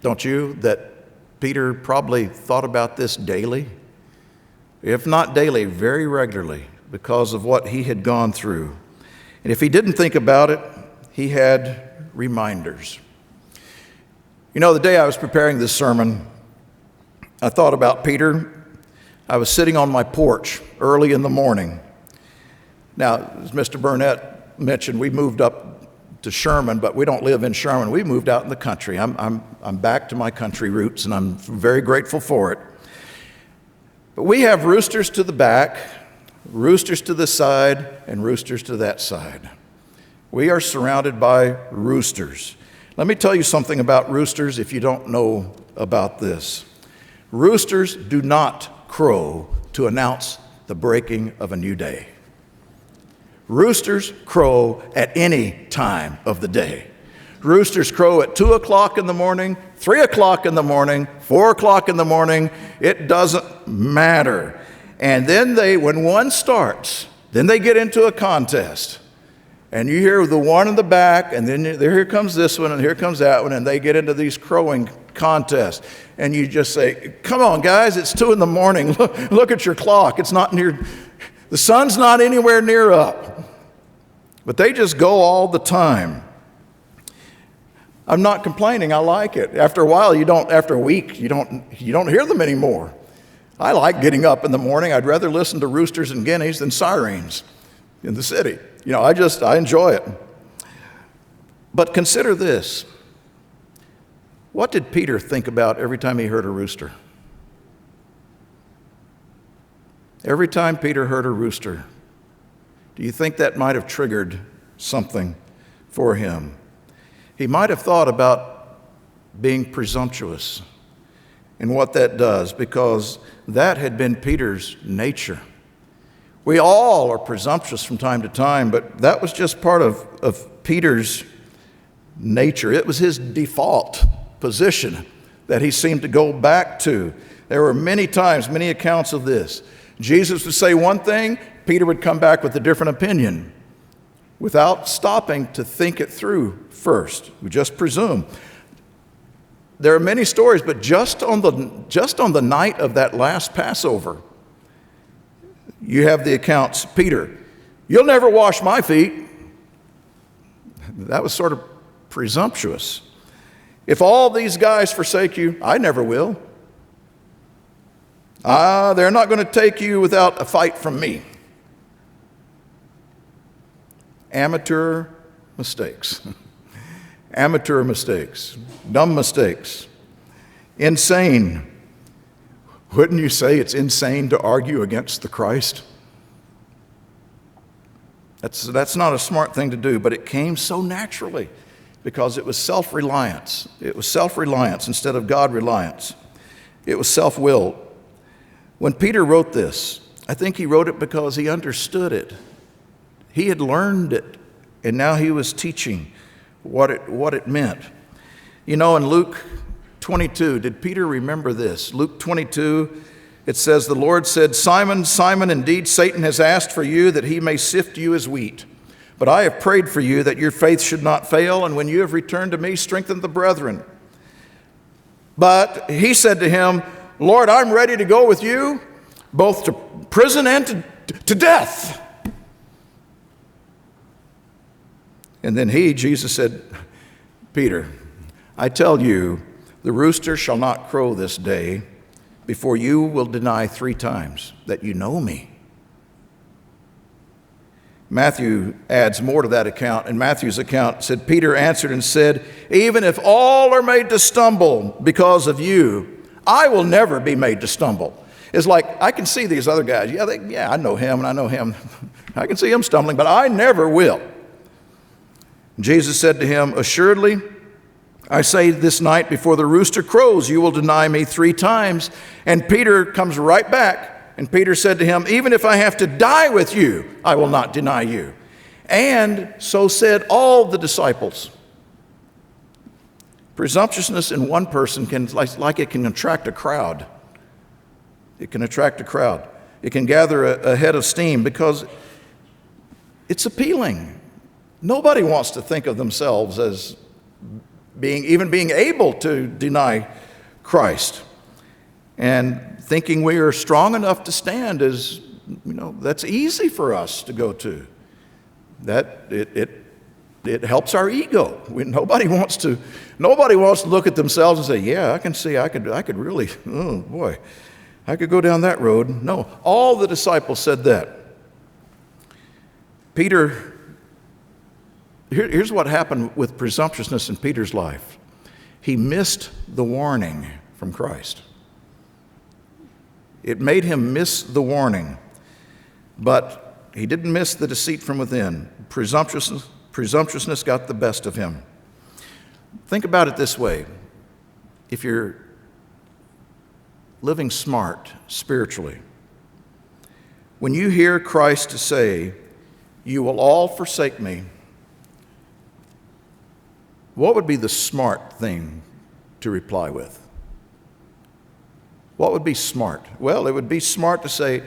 don't you, that Peter probably thought about this daily, if not daily, very regularly, because of what he had gone through. And if he didn't think about it, he had reminders. You know, the day I was preparing this sermon, I thought about Peter. I was sitting on my porch early in the morning. Now, as Mr. Burnett mentioned, we moved up to Sherman, but we don't live in Sherman. We moved out in the country. I'm back to my country roots, and I'm very grateful for it. But we have roosters to the back, roosters to the side, and roosters to that side. We are surrounded by roosters. Let me tell you something about roosters if you don't know about this. Roosters do not crow to announce the breaking of a new day. Roosters crow at any time of the day. Roosters crow at 2 o'clock in the morning, 3 o'clock in the morning, 4 o'clock in the morning. It doesn't matter. And then when one starts, then they get into a contest. And you hear the one in the back, and then here comes this one, and here comes that one, and they get into these crowing contests. And you just say, come on, guys, it's 2 in the morning. Look at your clock. It's not near, the sun's not anywhere near up. But they just go all the time. I'm not complaining. I like it. After a while, after a week, you don't hear them anymore. I like getting up in the morning. I'd rather listen to roosters and guineas than sirens in the city. You know, I enjoy it. But consider this. What did Peter think about every time he heard a rooster? Every time Peter heard a rooster, do you think that might have triggered something for him? He might have thought about being presumptuous and what that does, because that had been Peter's nature. We all are presumptuous from time to time, but that was just part of Peter's nature. It was his default position that he seemed to go back to. There were many times, many accounts of this. Jesus would say one thing, Peter would come back with a different opinion without stopping to think it through first. We just presume. There are many stories, but just on the night of that last Passover, you have the accounts. Peter, you'll never wash my feet. That was sort of presumptuous. If all these guys forsake you, I never will. They're not going to take you without a fight from me. Amateur mistakes. Amateur mistakes. Dumb mistakes. Insane. Wouldn't you say it's insane to argue against the Christ? That's not a smart thing to do, but it came so naturally because it was self-reliance. It was self-reliance instead of God-reliance. It was self-will. When Peter wrote this, I think he wrote it because he understood it. He had learned it, and now he was teaching what it meant. You know, in Luke 22, did Peter remember this? Luke 22, it says, the Lord said, Simon, Simon, indeed Satan has asked for you that he may sift you as wheat. But I have prayed for you that your faith should not fail, and when you have returned to me, strengthen the brethren. But he said to him, Lord, I'm ready to go with you, both to prison and to death. And then Jesus said, Peter, I tell you, the rooster shall not crow this day before you will deny 3 times that you know me. Matthew adds more to that account. In Matthew's account, it said, Peter answered and said, even if all are made to stumble because of you, I will never be made to stumble. It's like, I can see these other guys. I know him and I know him. I can see him stumbling, but I never will. Jesus said to him, assuredly, I say this night before the rooster crows, you will deny me 3 times. And Peter comes right back. And Peter said to him, even if I have to die with you, I will not deny you. And so said all the disciples. Presumptuousness in one person like it can attract a crowd. It can attract a crowd. It can gather a head of steam because it's appealing. Nobody wants to think of themselves as being able to deny Christ. And thinking we are strong enough to stand is, that's easy for us to go to. That it helps our ego. Nobody wants to look at themselves and say, yeah, I can see I could really, oh boy, I could go down that road. No, all the disciples said that. Peter, here's what happened with presumptuousness in Peter's life. He missed the warning from Christ. It made him miss the warning, but he didn't miss the deceit from within. Presumptuousness got the best of him. Think about it this way. If you're living smart spiritually, when you hear Christ say, "You will all forsake me," what would be the smart thing to reply with? What would be smart? Well, it would be smart to say,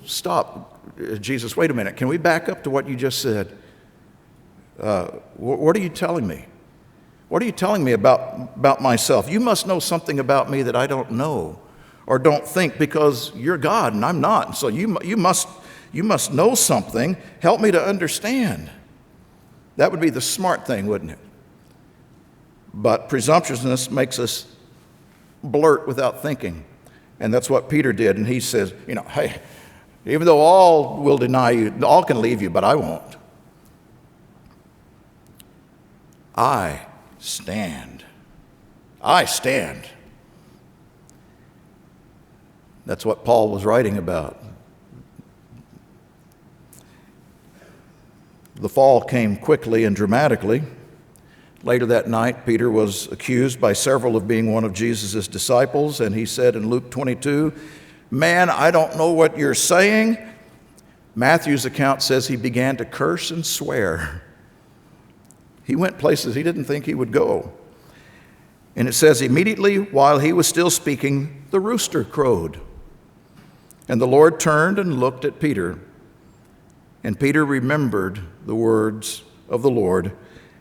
stop, Jesus, wait a minute. Can we back up to what you just said? What are you telling me? What are you telling me about myself? You must know something about me that I don't know or don't think, because you're God and I'm not. So you must know something. Help me to understand. That would be the smart thing, wouldn't it? But presumptuousness makes us blurt without thinking. And that's what Peter did. And he says, hey, even though all will deny you, all can leave you, but I won't. I stand. I stand. That's what Paul was writing about. The fall came quickly and dramatically. Later that night, Peter was accused by several of being one of Jesus' disciples, and he said in Luke 22, "Man, I don't know what you're saying." Matthew's account says he began to curse and swear. He went places he didn't think he would go. And it says, immediately while he was still speaking, the rooster crowed. And the Lord turned and looked at Peter. And Peter remembered the words of the Lord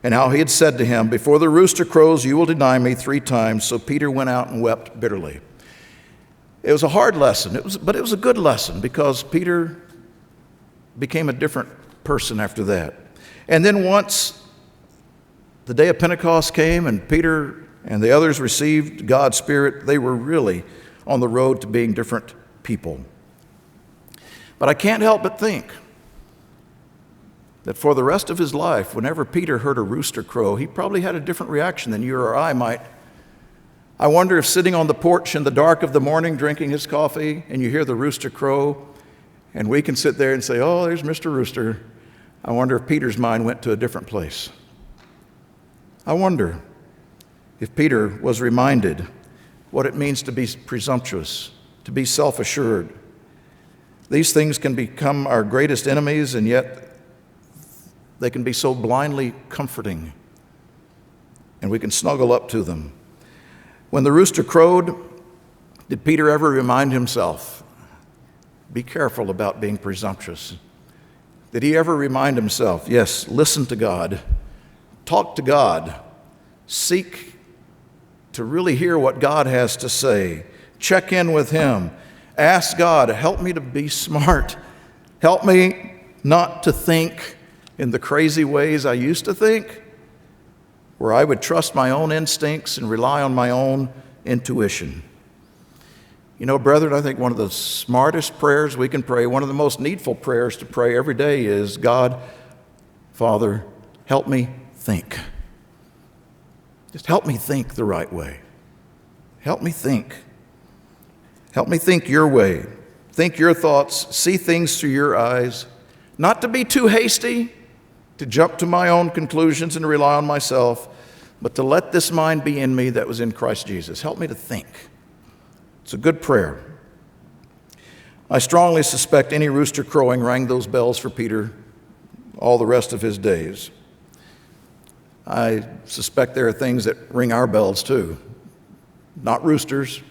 and how he had said to him, "Before the rooster crows, you will deny me 3 times." So Peter went out and wept bitterly. It was a hard lesson, but it was a good lesson, because Peter became a different person after that. And then once the day of Pentecost came and Peter and the others received God's Spirit, they were really on the road to being different people. But I can't help but think that for the rest of his life, whenever Peter heard a rooster crow, he probably had a different reaction than you or I might. I wonder if sitting on the porch in the dark of the morning drinking his coffee and you hear the rooster crow, and we can sit there and say, "Oh, there's Mr. Rooster." I wonder if Peter's mind went to a different place. I wonder if Peter was reminded what it means to be presumptuous, to be self-assured. These things can become our greatest enemies, and yet they can be so blindly comforting, and we can snuggle up to them. When the rooster crowed, did Peter ever remind himself, be careful about being presumptuous? Did he ever remind himself, yes, listen to God, talk to God, seek to really hear what God has to say, check in with Him, ask God, help me to be smart, help me not to think in the crazy ways I used to think, where I would trust my own instincts and rely on my own intuition. Brethren, I think one of the smartest prayers we can pray, one of the most needful prayers to pray every day is, God, Father, help me think. Just help me think the right way. Help me think. Help me think your way. Think your thoughts. See things through your eyes. Not to be too hasty, to jump to my own conclusions and rely on myself, but to let this mind be in me that was in Christ Jesus. Help me to think. It's a good prayer. I strongly suspect any rooster crowing rang those bells for Peter all the rest of his days. I suspect there are things that ring our bells too. Not roosters,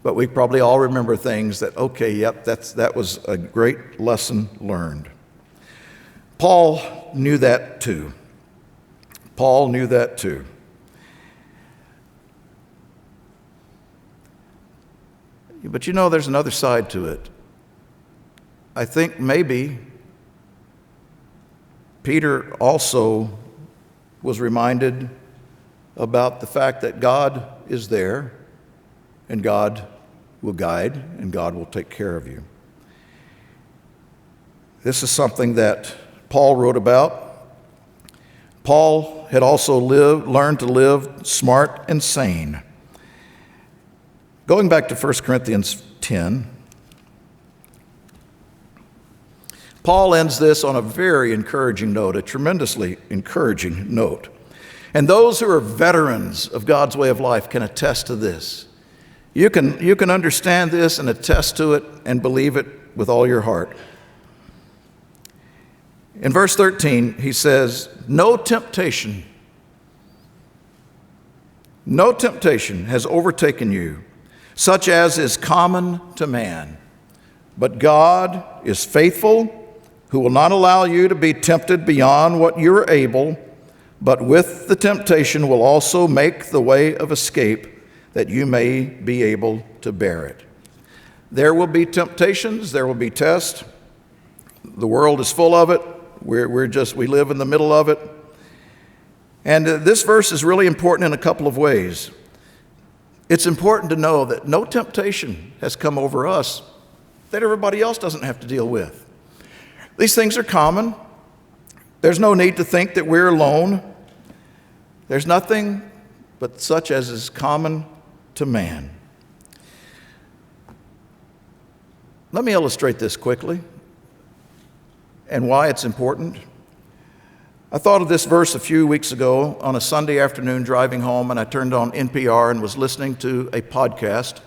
but we probably all remember things that, okay, yep, that was a great lesson learned. Paul knew that too. Paul knew that too. But you know, there's another side to it. I think maybe Peter also was reminded about the fact that God is there and God will guide and God will take care of you. This is something that Paul wrote about. Paul had also learned to live smart and sane. Going back to 1 Corinthians 10, Paul ends this on a very encouraging note, a tremendously encouraging note. And those who are veterans of God's way of life can attest to this. You can understand this and attest to it and believe it with all your heart. In verse 13, he says, no temptation has overtaken you, such as is common to man. But God is faithful, who will not allow you to be tempted beyond what you are able, but with the temptation will also make the way of escape, that you may be able to bear it. There will be temptations, there will be tests. The world is full of it. We live in the middle of it. And this verse is really important in a couple of ways. It's important to know that no temptation has come over us that everybody else doesn't have to deal with. These things are common. There's no need to think that we're alone. There's nothing but such as is common to man. Let me illustrate this quickly and why it's important. I thought of this verse a few weeks ago on a Sunday afternoon driving home, and I turned on NPR and was listening to a podcast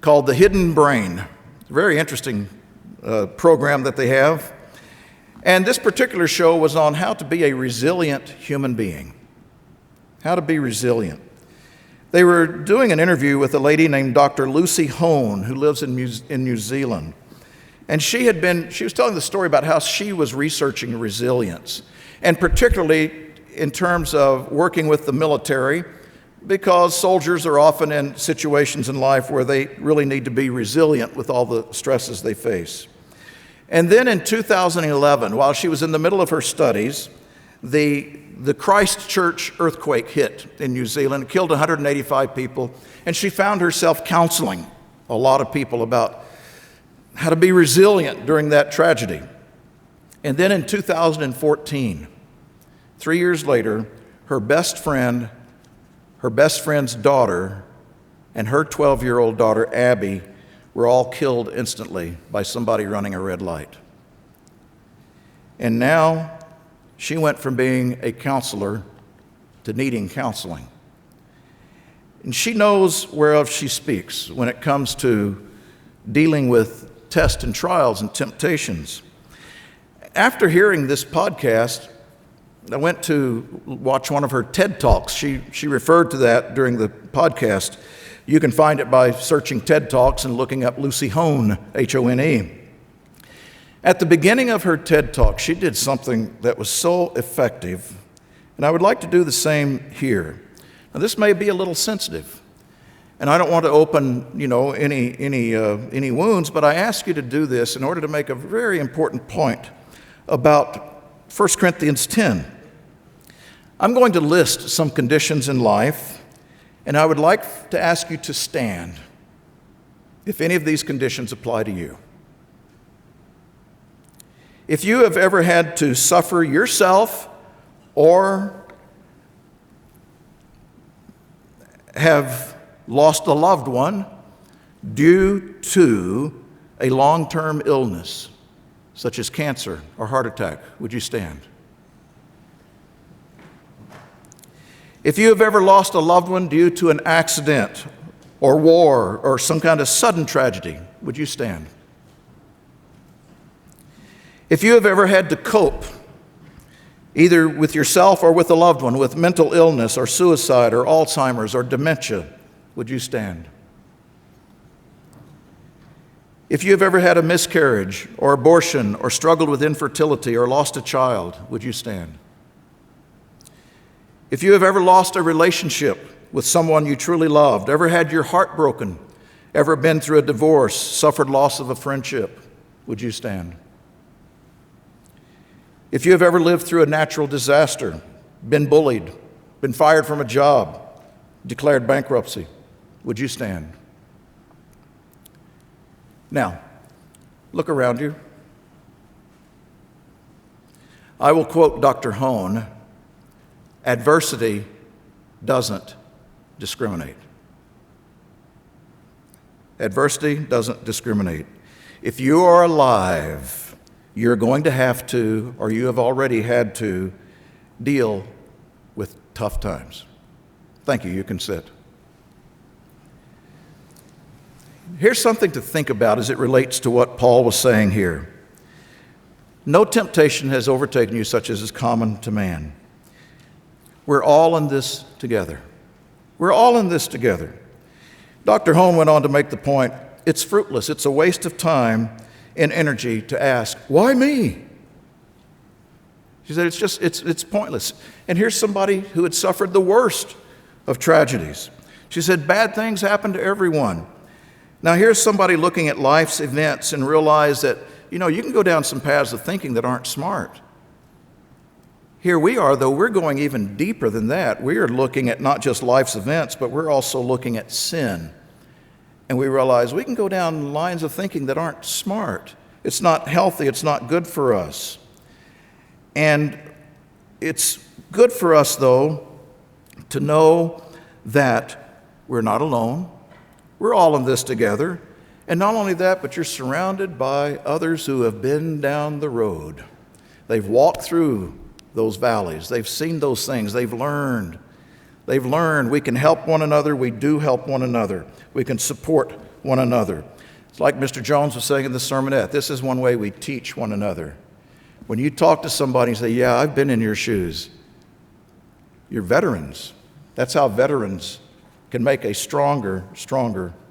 called The Hidden Brain. It's a very interesting program that they have. And this particular show was on how to be a resilient human being. How to be resilient. They were doing an interview with a lady named Dr. Lucy Hone, who lives in New Zealand. And she was telling the story about how she was researching resilience, and particularly in terms of working with the military, because soldiers are often in situations in life where they really need to be resilient with all the stresses they face. And then in 2011, while she was in the middle of her studies, the Christchurch earthquake hit in New Zealand, killed 185 people, and she found herself counseling a lot of people about how to be resilient during that tragedy. And then in 2014, 3 years later, her best friend's daughter, and her 12-year-old daughter, Abby, were all killed instantly by somebody running a red light. And now she went from being a counselor to needing counseling. And she knows whereof she speaks when it comes to dealing with tests and trials and temptations. After hearing this podcast, I went to watch one of her TED Talks. She referred to that during the podcast. You can find it by searching TED Talks and looking up Lucy Hone, H-O-N-E. At the beginning of her TED Talk, she did something that was so effective, and I would like to do the same here. Now, this may be a little sensitive, and I don't want to open, any wounds, but I ask you to do this in order to make a very important point about 1 Corinthians 10. I'm going to list some conditions in life, and I would like to ask you to stand if any of these conditions apply to you. If you have ever had to suffer yourself or have lost a loved one due to a long-term illness, such as cancer or heart attack, would you stand? If you have ever lost a loved one due to an accident or war or some kind of sudden tragedy, would you stand? If you have ever had to cope either with yourself or with a loved one, with mental illness or suicide or Alzheimer's or dementia, would you stand? If you have ever had a miscarriage or abortion or struggled with infertility or lost a child, would you stand? If you have ever lost a relationship with someone you truly loved, ever had your heart broken, ever been through a divorce, suffered loss of a friendship, would you stand? If you have ever lived through a natural disaster, been bullied, been fired from a job, declared bankruptcy, would you stand? Now, look around you. I will quote Dr. Hone, adversity doesn't discriminate. Adversity doesn't discriminate. If you are alive, you're going to have to, or you have already had to, deal with tough times. Thank you. You can sit. Here's something to think about as it relates to what Paul was saying here. No temptation has overtaken you such as is common to man. We're all in this together. We're all in this together. Dr. Hone went on to make the point, it's fruitless, it's a waste of time and energy to ask, why me? She said, it's pointless. And here's somebody who had suffered the worst of tragedies. She said, bad things happen to everyone. Now here's somebody looking at life's events and realize that, you can go down some paths of thinking that aren't smart. Here we are, though, we're going even deeper than that. We are looking at not just life's events, but we're also looking at sin. And we realize we can go down lines of thinking that aren't smart. It's not healthy. It's not good for us. And it's good for us, though, to know that we're not alone. We're all in this together. And not only that, but you're surrounded by others who have been down the road. They've walked through those valleys. They've seen those things. They've learned. We can help one another. We do help one another. We can support one another. It's like Mr. Jones was saying in the sermonette. This is one way we teach one another. When you talk to somebody and say, yeah, I've been in your shoes, you're veterans. That's how veterans can make a stronger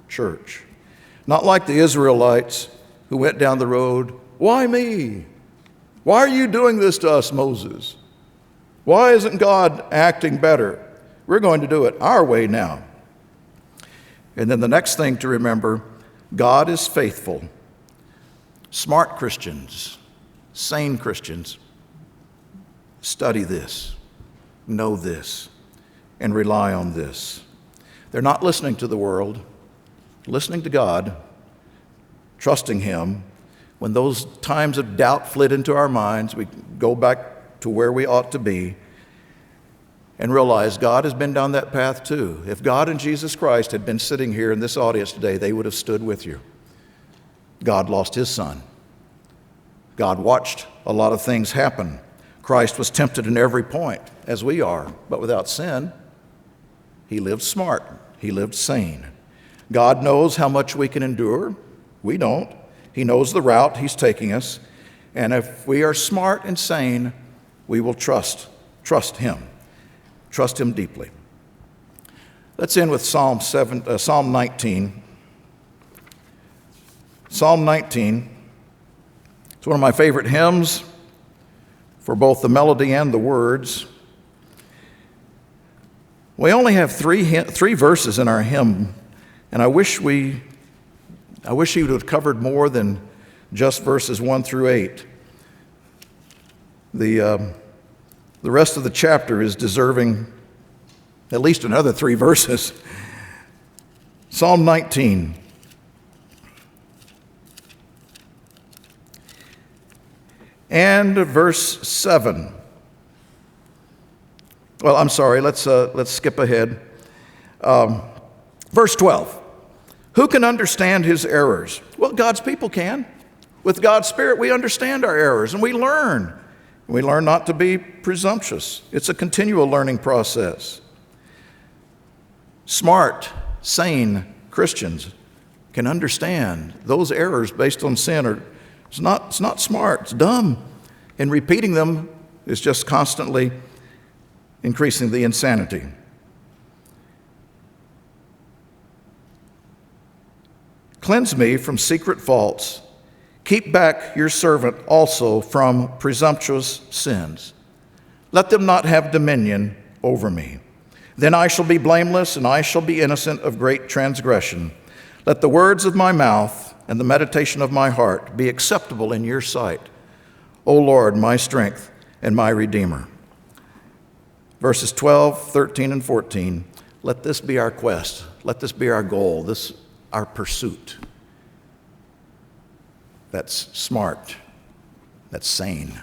church. Not like the Israelites who went down the road, why me? Why are you doing this to us, Moses? Why isn't God acting better? We're going to do it our way now. And then the next thing to remember, God is faithful. Smart Christians, sane Christians, study this, know this, and rely on this. They're not listening to the world, listening to God, trusting Him. When those times of doubt flit into our minds, we go back to where we ought to be and realize God has been down that path too. If God and Jesus Christ had been sitting here in this audience today, they would have stood with you. God lost His Son. God watched a lot of things happen. Christ was tempted in every point, as we are, but without sin. He lived smart. He lived sane. God knows how much we can endure. We don't. He knows the route He's taking us. And if we are smart and sane, we will trust Him. Trust Him deeply. Let's end with Psalm 19. Psalm 19. It's one of my favorite hymns for both the melody and the words. We only have three verses in our hymn, and I wish he would have covered more than just verses 1 through 8. The rest of the chapter is deserving at least another 3 verses. Psalm 19. And verse 7. Well, I'm sorry, let's skip ahead. Verse 12. Who can understand his errors? Well, God's people can. With God's Spirit, we understand our errors and we learn. We learn not to be presumptuous. It's a continual learning process. Smart, sane Christians can understand those errors based on sin. It's not smart, it's dumb. And repeating them is just constantly increasing the insanity. Cleanse me from secret faults. Keep back your servant also from presumptuous sins. Let them not have dominion over me. Then I shall be blameless, and I shall be innocent of great transgression. Let the words of my mouth and the meditation of my heart be acceptable in your sight, O Lord, my strength and my Redeemer. Verses 12, 13, and 14. Let this be our quest. Let this be our goal, this our pursuit. That's smart. That's sane.